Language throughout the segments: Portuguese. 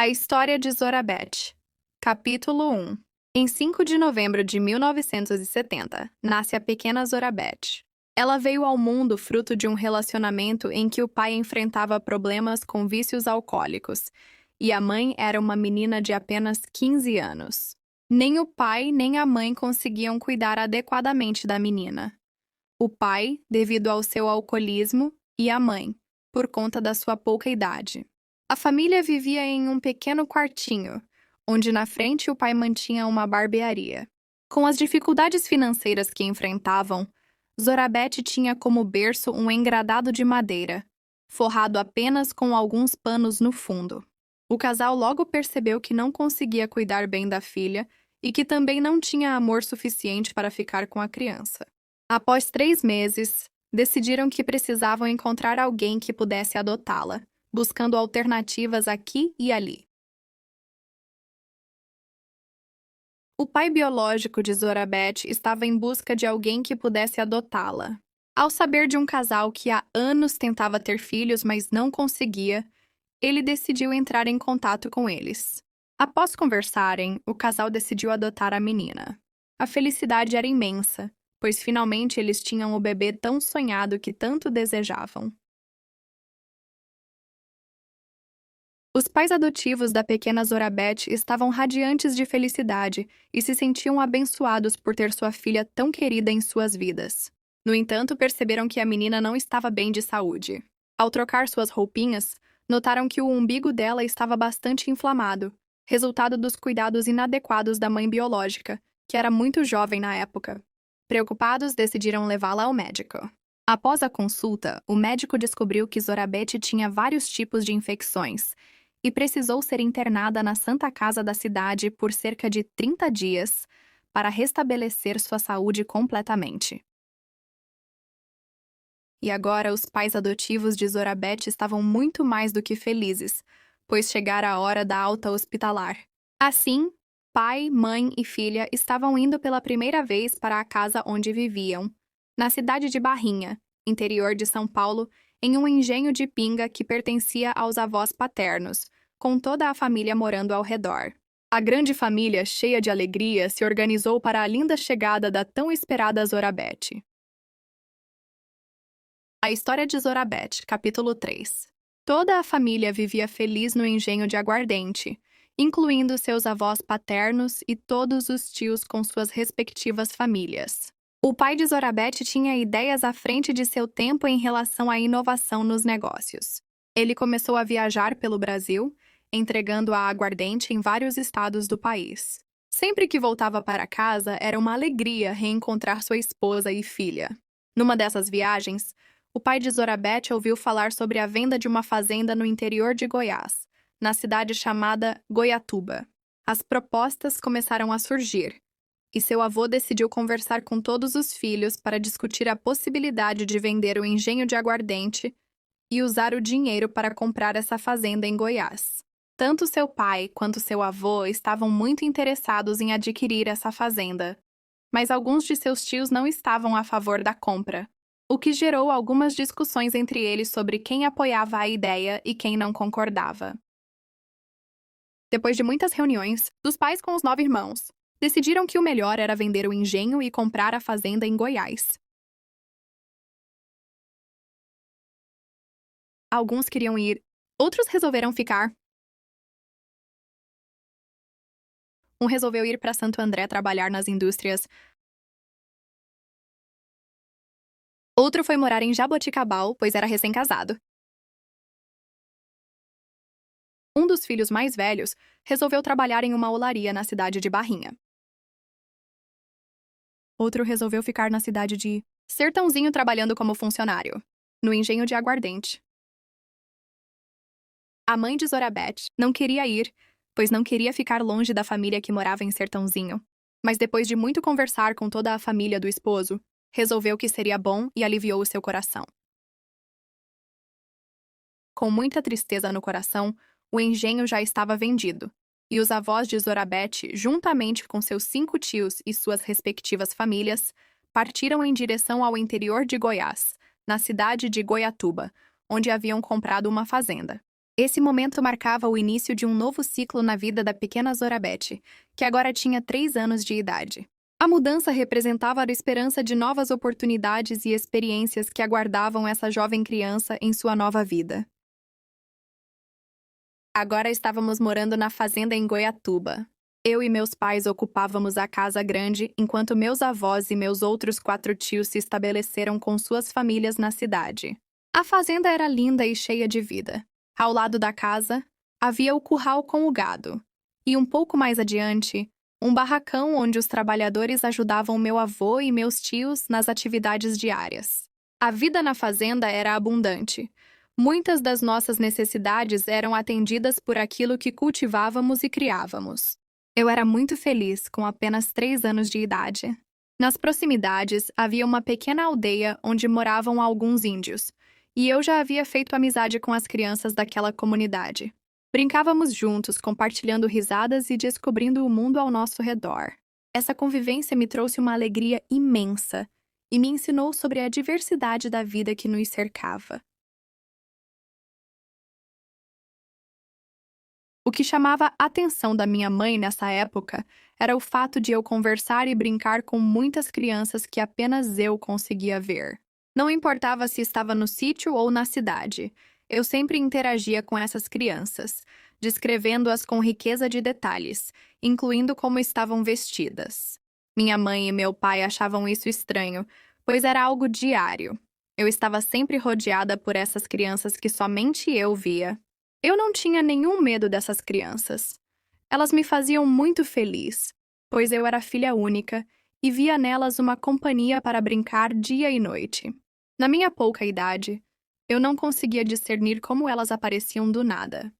A História de Zorabete. Capítulo 1. Em 5 de novembro de 1970, nasce a pequena Zorabete. Ela veio ao mundo fruto de um relacionamento em que o pai enfrentava problemas com vícios alcoólicos e a mãe era uma menina de apenas 15 anos. Nem o pai nem a mãe conseguiam cuidar adequadamente da menina. O pai, devido ao seu alcoolismo, e a mãe, por conta da sua pouca idade. A família vivia em um pequeno quartinho, onde na frente o pai mantinha uma barbearia. Com as dificuldades financeiras que enfrentavam, Zorabete tinha como berço um engradado de madeira, forrado apenas com alguns panos no fundo. O casal logo percebeu que não conseguia cuidar bem da filha e que também não tinha amor suficiente para ficar com a criança. Após 3 meses, decidiram que precisavam encontrar alguém que pudesse adotá-la, buscando alternativas aqui e ali. O pai biológico de Zorabete estava em busca de alguém que pudesse adotá-la. Ao saber de um casal que há anos tentava ter filhos, mas não conseguia, ele decidiu entrar em contato com eles. Após conversarem, o casal decidiu adotar a menina. A felicidade era imensa, pois finalmente eles tinham o bebê tão sonhado que tanto desejavam. Os pais adotivos da pequena Zorabete estavam radiantes de felicidade e se sentiam abençoados por ter sua filha tão querida em suas vidas. No entanto, perceberam que a menina não estava bem de saúde. Ao trocar suas roupinhas, notaram que o umbigo dela estava bastante inflamado, resultado dos cuidados inadequados da mãe biológica, que era muito jovem na época. Preocupados, decidiram levá-la ao médico. Após a consulta, o médico descobriu que Zorabete tinha vários tipos de infecções e precisou ser internada na Santa Casa da cidade por cerca de 30 dias para restabelecer sua saúde completamente. E agora os pais adotivos de Zorabete estavam muito mais do que felizes, pois chegara a hora da alta hospitalar. Assim, pai, mãe e filha estavam indo pela primeira vez para a casa onde viviam, na cidade de Barrinha, interior de São Paulo, em um engenho de pinga que pertencia aos avós paternos, com toda a família morando ao redor. A grande família, cheia de alegria, se organizou para a linda chegada da tão esperada Zorabete. A História de Zorabete, capítulo 3. Toda a família vivia feliz no engenho de aguardente, incluindo seus avós paternos e todos os tios com suas respectivas famílias. O pai de Zorabete tinha ideias à frente de seu tempo em relação à inovação nos negócios. Ele começou a viajar pelo Brasil, entregando a aguardente em vários estados do país. Sempre que voltava para casa, era uma alegria reencontrar sua esposa e filha. Numa dessas viagens, o pai de Zorabete ouviu falar sobre a venda de uma fazenda no interior de Goiás, na cidade chamada Goiatuba. As propostas começaram a surgir, e seu avô decidiu conversar com todos os filhos para discutir a possibilidade de vender o engenho de aguardente e usar o dinheiro para comprar essa fazenda em Goiás. Tanto seu pai quanto seu avô estavam muito interessados em adquirir essa fazenda, mas alguns de seus tios não estavam a favor da compra, o que gerou algumas discussões entre eles sobre quem apoiava a ideia e quem não concordava. Depois de muitas reuniões, dos pais com os 9 irmãos, decidiram que o melhor era vender o engenho e comprar a fazenda em Goiás. Alguns queriam ir, outros resolveram ficar. Um resolveu ir para Santo André trabalhar nas indústrias. Outro foi morar em Jaboticabal, pois era recém-casado. Um dos filhos mais velhos resolveu trabalhar em uma olaria na cidade de Barrinha. Outro resolveu ficar na cidade de Sertãozinho trabalhando como funcionário, no engenho de aguardente. A mãe de Zorabete não queria ir, pois não queria ficar longe da família que morava em Sertãozinho. Mas depois de muito conversar com toda a família do esposo, resolveu que seria bom e aliviou o seu coração. Com muita tristeza no coração, o engenho já estava vendido, e os avós de Zorabete, juntamente com seus 5 tios e suas respectivas famílias, partiram em direção ao interior de Goiás, na cidade de Goiatuba, onde haviam comprado uma fazenda. Esse momento marcava o início de um novo ciclo na vida da pequena Zorabete, que agora tinha 3 anos de idade. A mudança representava a esperança de novas oportunidades e experiências que aguardavam essa jovem criança em sua nova vida. Agora estávamos morando na fazenda em Goiatuba. Eu e meus pais ocupávamos a casa grande, enquanto meus avós e meus outros 4 tios se estabeleceram com suas famílias na cidade. A fazenda era linda e cheia de vida. Ao lado da casa, havia o curral com o gado. E um pouco mais adiante, um barracão onde os trabalhadores ajudavam meu avô e meus tios nas atividades diárias. A vida na fazenda era abundante. Muitas das nossas necessidades eram atendidas por aquilo que cultivávamos e criávamos. Eu era muito feliz com apenas 3 anos de idade. Nas proximidades, havia uma pequena aldeia onde moravam alguns índios, e eu já havia feito amizade com as crianças daquela comunidade. Brincávamos juntos, compartilhando risadas e descobrindo o mundo ao nosso redor. Essa convivência me trouxe uma alegria imensa e me ensinou sobre a diversidade da vida que nos cercava. O que chamava a atenção da minha mãe nessa época era o fato de eu conversar e brincar com muitas crianças que apenas eu conseguia ver. Não importava se estava no sítio ou na cidade, eu sempre interagia com essas crianças, descrevendo-as com riqueza de detalhes, incluindo como estavam vestidas. Minha mãe e meu pai achavam isso estranho, pois era algo diário. Eu estava sempre rodeada por essas crianças que somente eu via. Eu não tinha nenhum medo dessas crianças. Elas me faziam muito feliz, pois eu era filha única e via nelas uma companhia para brincar dia e noite. Na minha pouca idade, eu não conseguia discernir como elas apareciam do nada.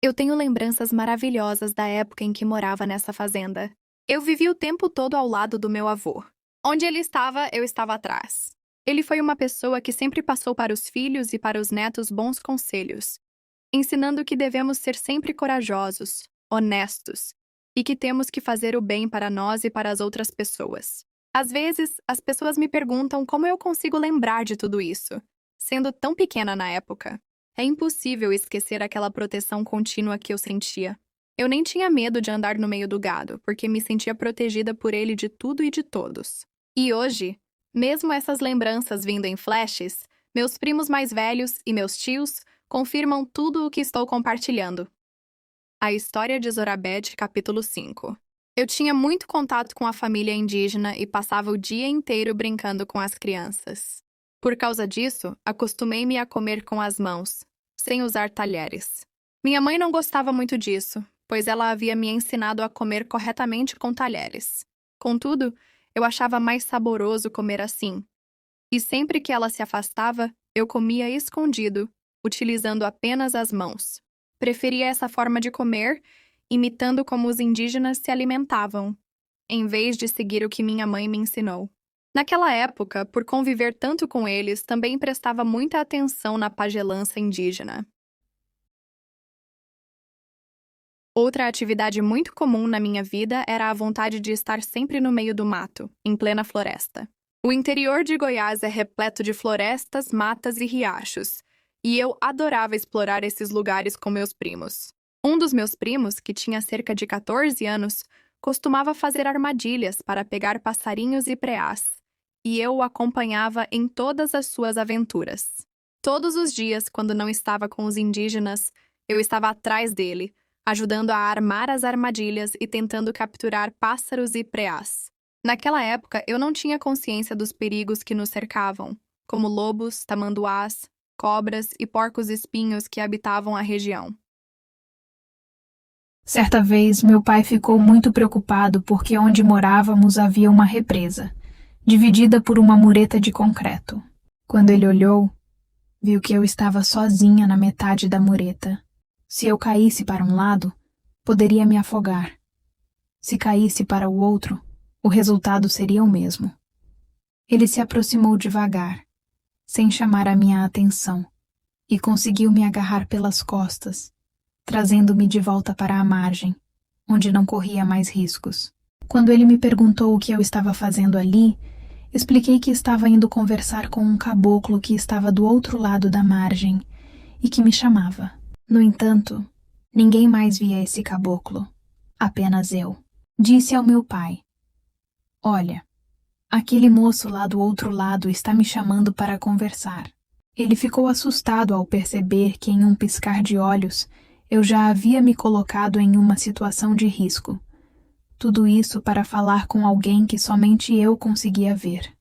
Eu tenho lembranças maravilhosas da época em que morava nessa fazenda. Eu vivi o tempo todo ao lado do meu avô. Onde ele estava, eu estava atrás. Ele foi uma pessoa que sempre passou para os filhos e para os netos bons conselhos, ensinando que devemos ser sempre corajosos, honestos, e que temos que fazer o bem para nós e para as outras pessoas. Às vezes, as pessoas me perguntam como eu consigo lembrar de tudo isso, sendo tão pequena na época. É impossível esquecer aquela proteção contínua que eu sentia. Eu nem tinha medo de andar no meio do gado, porque me sentia protegida por ele de tudo e de todos. E hoje, mesmo essas lembranças vindo em flashes, meus primos mais velhos e meus tios confirmam tudo o que estou compartilhando. A História de Zorabete, capítulo 5. Eu tinha muito contato com a família indígena e passava o dia inteiro brincando com as crianças. Por causa disso, acostumei-me a comer com as mãos, sem usar talheres. Minha mãe não gostava muito disso, pois ela havia me ensinado a comer corretamente com talheres. Contudo, eu achava mais saboroso comer assim. E sempre que ela se afastava, eu comia escondido, utilizando apenas as mãos. Preferia essa forma de comer, imitando como os indígenas se alimentavam, em vez de seguir o que minha mãe me ensinou. Naquela época, por conviver tanto com eles, também prestava muita atenção na pagelança indígena. Outra atividade muito comum na minha vida era a vontade de estar sempre no meio do mato, em plena floresta. O interior de Goiás é repleto de florestas, matas e riachos, e eu adorava explorar esses lugares com meus primos. Um dos meus primos, que tinha cerca de 14 anos, costumava fazer armadilhas para pegar passarinhos e preás, e eu o acompanhava em todas as suas aventuras. Todos os dias, quando não estava com os indígenas, eu estava atrás dele, ajudando a armar as armadilhas e tentando capturar pássaros e preás. Naquela época, eu não tinha consciência dos perigos que nos cercavam, como lobos, tamanduás, cobras e porcos-espinhos que habitavam a região. Certa vez, meu pai ficou muito preocupado porque onde morávamos havia uma represa, dividida por uma mureta de concreto. Quando ele olhou, viu que eu estava sozinha na metade da mureta. Se eu caísse para um lado, poderia me afogar. Se caísse para o outro, o resultado seria o mesmo. Ele se aproximou devagar, sem chamar a minha atenção, e conseguiu me agarrar pelas costas, trazendo-me de volta para a margem, onde não corria mais riscos. Quando ele me perguntou o que eu estava fazendo ali, expliquei que estava indo conversar com um caboclo que estava do outro lado da margem e que me chamava. No entanto, ninguém mais via esse caboclo, apenas eu. Disse ao meu pai: "Olha, aquele moço lá do outro lado está me chamando para conversar." Ele ficou assustado ao perceber que, em um piscar de olhos, eu já havia me colocado em uma situação de risco. Tudo isso para falar com alguém que somente eu conseguia ver.